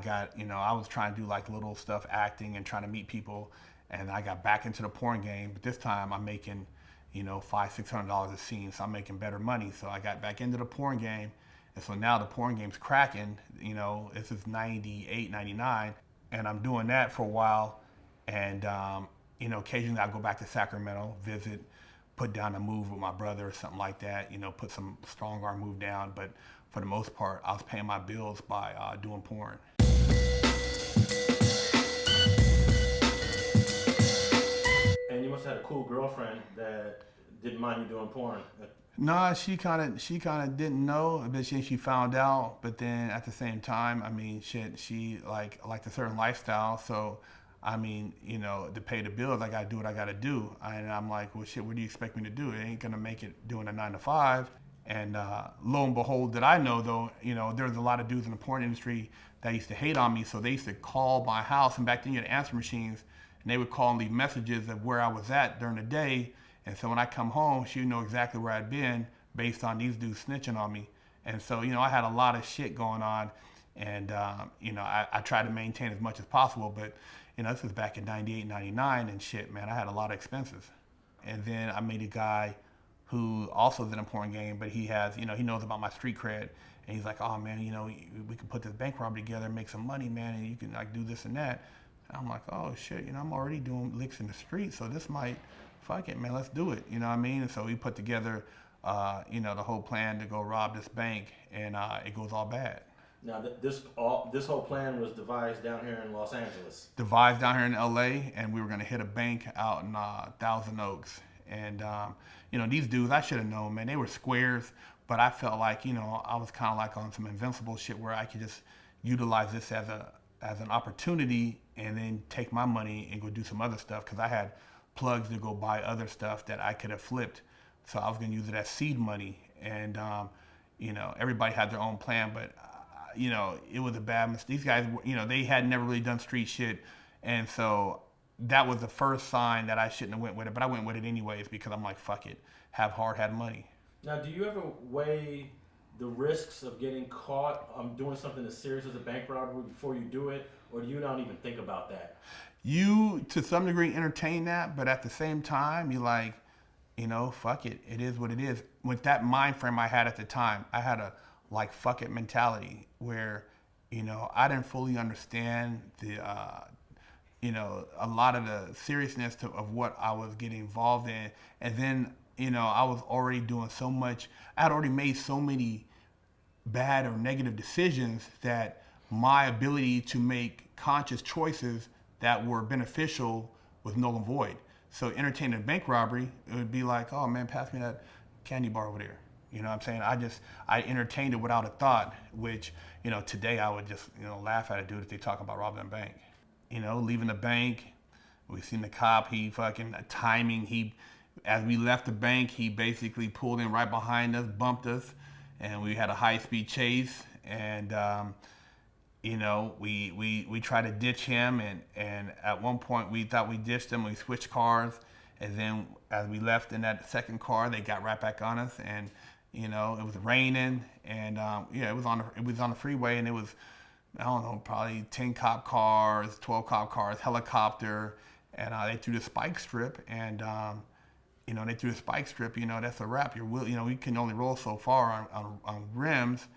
I was trying to do like little stuff, acting and trying to meet people, and I got back into the porn game. But this time I'm making, $500-600 a scene, so I'm making better money. So I got back into the porn game, and so now the porn game's cracking. This is 98, 99, and I'm doing that for a while, and occasionally I go back to Sacramento, visit, put down a move with my brother or something like that. Put some strong arm move down, but for the most part, I was paying my bills by doing porn. And you must have had a cool girlfriend that didn't mind you doing porn. Nah, she kind of didn't know, but she found out. But then at the same time, she liked a certain lifestyle. So, to pay the bills, I gotta do what I gotta do. And I'm like, well, shit, what do you expect me to do? It ain't gonna make it doing a 9 to 5. And lo and behold, that I know though, there's a lot of dudes in the porn industry that used to hate on me. So they used to call my house, and back then you had answer machines, and they would call and leave messages of where I was at during the day. And so when I come home, she would know exactly where I'd been based on these dudes snitching on me. And so, I had a lot of shit going on, and I tried to maintain as much as possible. But this was back in 98, 99, and shit, man, I had a lot of expenses. And then I met a guy who also is in a porn game, but he has, he knows about my street cred, and he's like, oh man, we can put this bank robbery together and make some money, man, and you can like do this and that. And I'm like, oh shit, I'm already doing licks in the street, so this might, fuck it, man, let's do it, you know what I mean? And so we put together, the whole plan to go rob this bank, and it goes all bad. Now, this whole plan was devised down here in Los Angeles. Devised down here in LA, and we were gonna hit a bank out in Thousand Oaks. And, these dudes, I should have known, man, they were squares, but I felt like, I was kind of like on some invincible shit where I could just utilize this as an opportunity and then take my money and go do some other stuff, because I had plugs to go buy other stuff that I could have flipped. So I was going to use it as seed money. And, everybody had their own plan, but, it was a bad mistake. These guys, they had never really done street shit. And so that was the first sign that I shouldn't have went with it, but I went with it anyways because I'm like, fuck it, have hard, had money. Now, do you ever weigh the risks of getting caught doing something as serious as a bank robbery before you do it, or do you not even think about that? You, to some degree, entertain that, but at the same time, you're like, fuck it, it is what it is. With that mind frame I had at the time, I had a like fuck it mentality where, I didn't fully understand the a lot of the seriousness of what I was getting involved in. And then, I was already doing so much. I had already made so many bad or negative decisions that my ability to make conscious choices that were beneficial was null and void. So entertaining a bank robbery, it would be like, oh man, pass me that candy bar over there. You know what I'm saying? I entertained it without a thought, which, today I would just, laugh at a dude if they talk about robbing a bank. Leaving the bank, we seen the cop, he fucking timing, as we left the bank, he basically pulled in right behind us, bumped us, and we had a high-speed chase, and, we tried to ditch him, and at one point we thought we ditched him, we switched cars, and then as we left in that second car, they got right back on us, and, it was raining, and, it was on the freeway, and it was, I don't know, probably 10 cop cars, 12 cop cars, helicopter, and they threw the spike strip, and they threw the spike strip, that's a wrap. We can only roll so far on rims,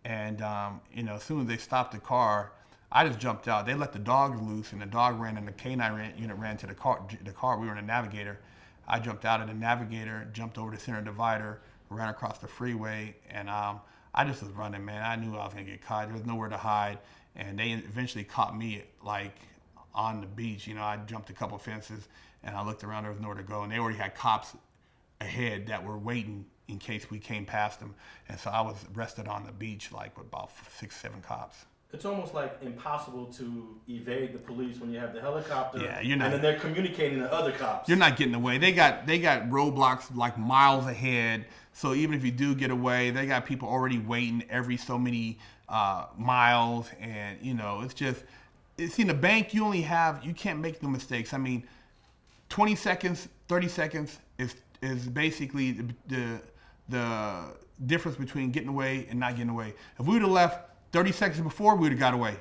and as soon as they stopped the car, I just jumped out. They let the dogs loose, and the dog ran, and the canine unit ran to the car. We were in a Navigator. I jumped out of the Navigator, jumped over the center divider, ran across the freeway, and I just was running, man. I knew I was gonna get caught. There was nowhere to hide, and they eventually caught me like on the beach. I jumped a couple fences, and I looked around. There was nowhere to go, and they already had cops ahead that were waiting in case we came past them. And so I was arrested on the beach like with about 6-7 cops. It's almost like impossible to evade the police when you have the helicopter. Yeah, you're not, and then they're communicating to other cops. You're not getting away. They got roadblocks like miles ahead. So even if you do get away, they got people already waiting every so many miles, and it's just. In the bank, you can't make no mistakes. 20 seconds, 30 seconds is basically the difference between getting away and not getting away. If we would have left 30 seconds before, we would have got away.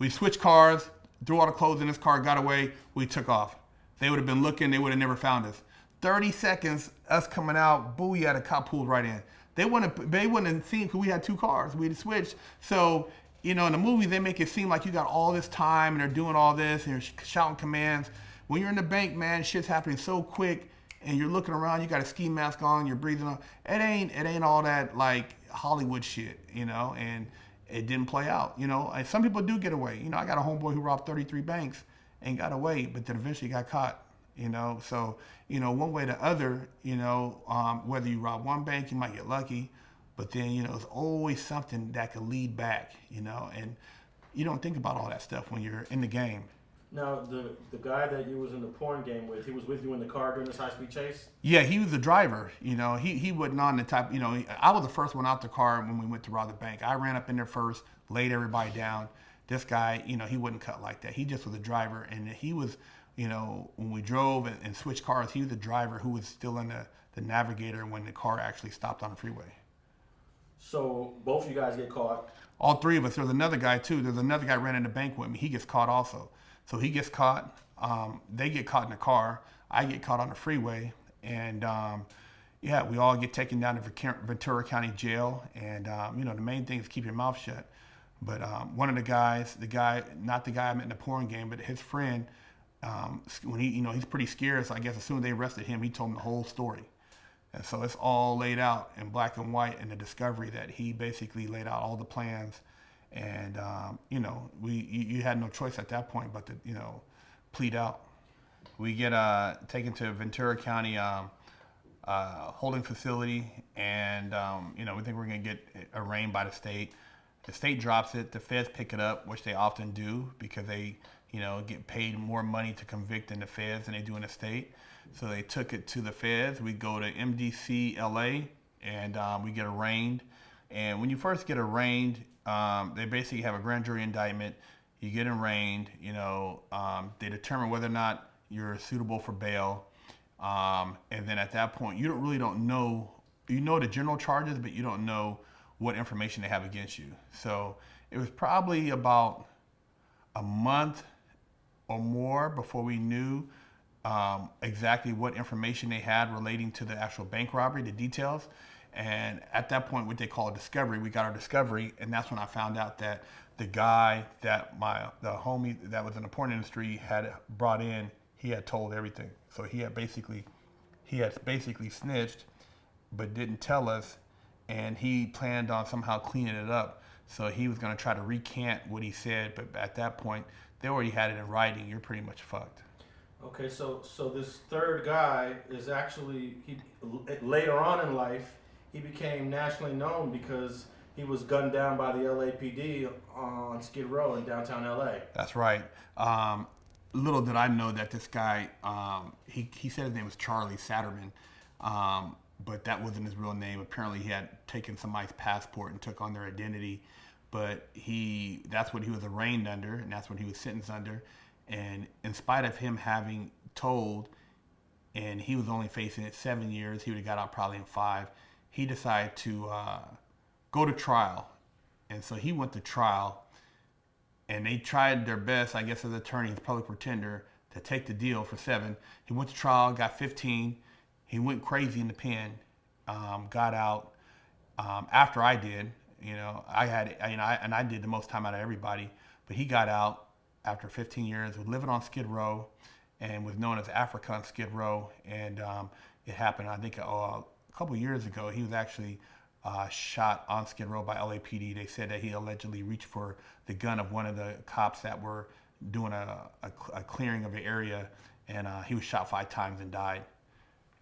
We switched cars, threw all the clothes in his car, got away. We took off. They would have been looking. They would have never found us. 30 seconds, us coming out, booyah, the cop pulled right in. They wouldn't have seen because we had 2 cars. We had switched. So, in the movie, they make it seem like you got all this time and they're doing all this and you're shouting commands. When you're in the bank, man, shit's happening so quick and you're looking around, you got a ski mask on, you're breathing on. It ain't all that like Hollywood shit, and it didn't play out, And some people do get away. I got a homeboy who robbed 33 banks and got away, but then eventually got caught. So one way or the other, whether you rob one bank, you might get lucky, but then there's always something that could lead back, and you don't think about all that stuff when you're in the game. Now, the guy that you was in the porn game with, he was with you in the car during this high-speed chase? Yeah, he was the driver. He wasn't on the type, I was the first one out the car when we went to rob the bank. I ran up in there first, laid everybody down. This guy, he wouldn't cut like that. He just was a driver, and he was, when we drove and switched cars, he was the driver who was still in the navigator when the car actually stopped on the freeway. So both of you guys get caught? All 3 of us. There's another guy, too. There's another guy ran in the bank with me. He gets caught also. So he gets caught. They get caught in the car. I get caught on the freeway. And, we all get taken down to Ventura County Jail. And, the main thing is keep your mouth shut. But one of the guys, not the guy I met in the porn game, but his friend, when he's pretty scared. So I guess as soon as they arrested him, he told him the whole story. And so it's all laid out in black and white in the discovery that he basically laid out all the plans. And, you had no choice at that point but to, plead out. We get taken to Ventura County holding facility, and, we think we're going to get arraigned by the state. The state drops it. The feds pick it up, which they often do because they, get paid more money to convict in the feds than they do in the state. So they took it to the feds. We go to MDC LA, and we get arraigned. And when you first get arraigned, they basically have a grand jury indictment. You get arraigned, they determine whether or not you're suitable for bail. And then at that point, you really don't know, the general charges, but you don't know what information they have against you. So it was probably about a month or more before we knew exactly what information they had relating to the actual bank robbery, the details. And at that point, what they call a discovery, we got our discovery, and that's when I found out that the guy that the homie that was in the porn industry had brought in, he had told everything. So he had basically snitched, but didn't tell us, and he planned on somehow cleaning it up. So he was going to try to recant what he said, but at that point, they already had it in writing. You're pretty much fucked. Okay, so this third guy is actually, later on in life, he became nationally known because he was gunned down by the LAPD on Skid Row in downtown LA. That's right. Little did I know that this guy, he said his name was Charly Satterman, but that wasn't his real name. Apparently he had taken somebody's passport and took on their identity, but that's what he was arraigned under, and that's what he was sentenced under. And in spite of him having told, and he was only facing 7 years, he would have got out probably in 5, he decided to go to trial. And so he went to trial, and they tried their best, I guess, as attorneys, public pretender, to take the deal for 7. He went to trial, got 15. He went crazy in the pen, got out after I did. I did the most time out of everybody, but he got out after 15 years, was living on Skid Row, and was known as Africa on Skid Row. And it happened, I think, a couple years ago. He was actually shot on Skid Row by LAPD. They said that he allegedly reached for the gun of one of the cops that were doing a clearing of the area, and he was shot 5 times and died.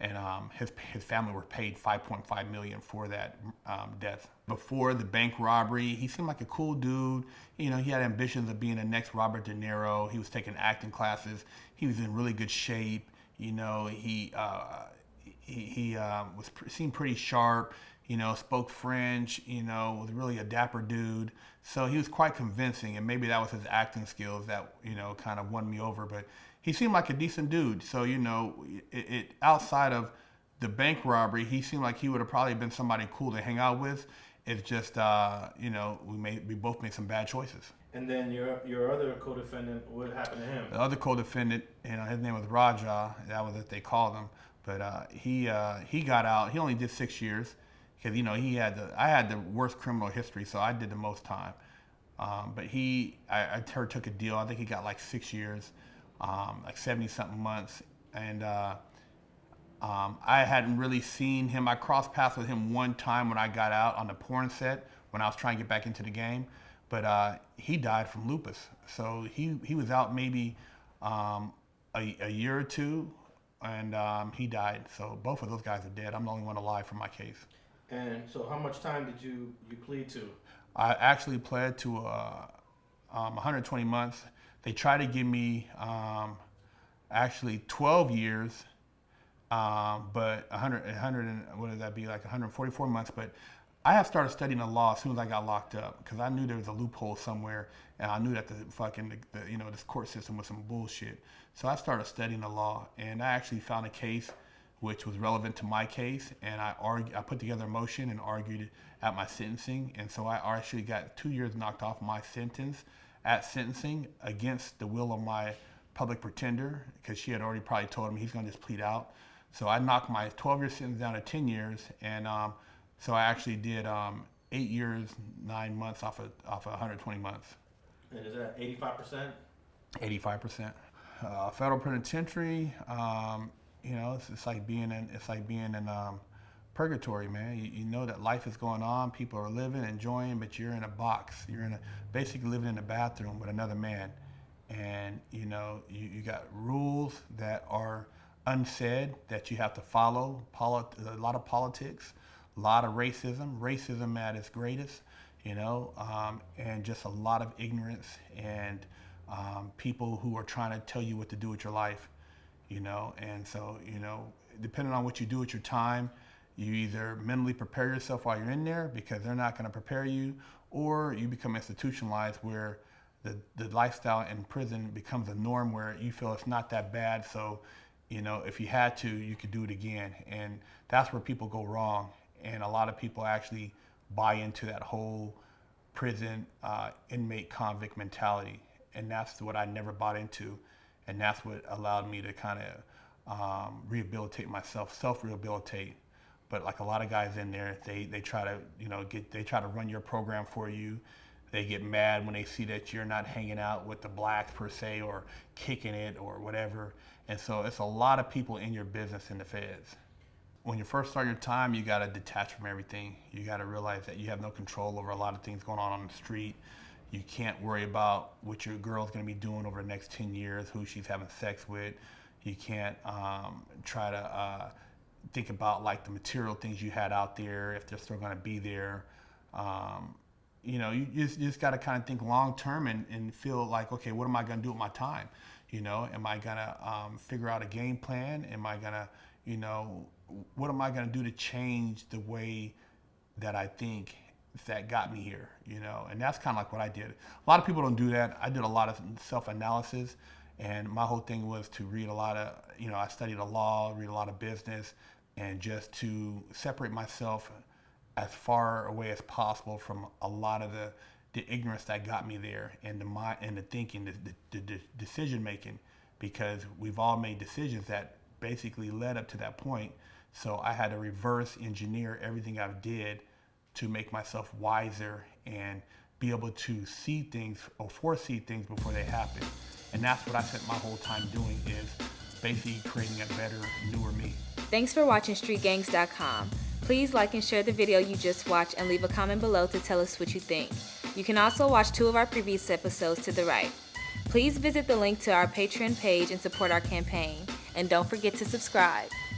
And his family were paid $5.5 million for that death. Before the bank robbery, he seemed like a cool dude. He had ambitions of being the next Robert De Niro. He was taking acting classes. He was in really good shape. He seemed pretty sharp. Spoke French. Was really a dapper dude. So he was quite convincing, and maybe that was his acting skills that kind of won me over. But he seemed like a decent dude. So, outside of the bank robbery, he seemed like he would have probably been somebody cool to hang out with. It's just, we both made some bad choices. And then your other co-defendant, what happened to him? The other co-defendant, his name was Raja. That was what they called him. But he got out. He only did 6 years because I had the worst criminal history, so I did the most time. But I heard took a deal. I think he got like 6 years, like 70-something months. And I hadn't really seen him. I crossed paths with him one time when I got out on the porn set when I was trying to get back into the game. But he died from lupus. So he was out maybe a year or two, and he died. So both of those guys are dead. I'm the only one alive for my case. And so how much time did you plead to? I actually pled to 120 months. They tried to give me actually 12 years, but 100 what would that be, like 144 months. But I have started studying the law as soon as I got locked up because I knew there was a loophole somewhere, and I knew that this court system was some bullshit. So I started studying the law, and I actually found a case which was relevant to my case, and I put together a motion and argued at my sentencing, and so I actually got 2 years knocked off my sentence at sentencing against the will of my public pretender because she had already probably told him he's going to just plead out. So I knocked my 12-year sentence down to 10 years, and so I actually did 8 years, 9 months off of 120 months. And is that 85%? 85%. Federal penitentiary, it's like being in purgatory, man. You know that life is going on, people are living, enjoying, but you're in a box. You're basically living in a bathroom with another man, and you got rules that are unsaid that you have to follow. A lot of politics. A lot of racism at its greatest, and just a lot of ignorance and people who are trying to tell you what to do with your life, and so, depending on what you do with your time, you either mentally prepare yourself while you're in there because they're not going to prepare you, or you become institutionalized where the lifestyle in prison becomes a norm where you feel it's not that bad, so, if you had to, you could do it again, and that's where people go wrong. And a lot of people actually buy into that whole prison inmate convict mentality. And that's what I never bought into. And that's what allowed me to kind of rehabilitate myself, self-rehabilitate. But like a lot of guys in there, they try to run your program for you. They get mad when they see that you're not hanging out with the blacks per se or kicking it or whatever. And so it's a lot of people in your business in the feds. When you first start your time, you got to detach from everything. You got to realize that you have no control over a lot of things going on the street. You can't worry about what your girl's going to be doing over the next 10 years, who she's having sex with. You can't try to think about like the material things you had out there, if they're still going to be there. You just got to kind of think long term and feel like, okay, what am I going to do with my time? Am I going to figure out a game plan? Am I going to, what am I going to do to change the way that I think that got me here, And that's kind of like what I did. A lot of people don't do that. I did a lot of self-analysis, and my whole thing was to read a lot of, I studied the law, read a lot of business, and just to separate myself as far away as possible from a lot of the ignorance that got me there, and the thinking, the decision making, because we've all made decisions that basically led up to that point. So I had to reverse engineer everything I did to make myself wiser and be able to see things or foresee things before they happen. And that's what I spent my whole time doing, is basically creating a better, newer me. Thanks for watching StreetGangs.com. Please like and share the video you just watched and leave a comment below to tell us what you think. You can also watch 2 of our previous episodes to the right. Please visit the link to our Patreon page and support our campaign. And don't forget to subscribe.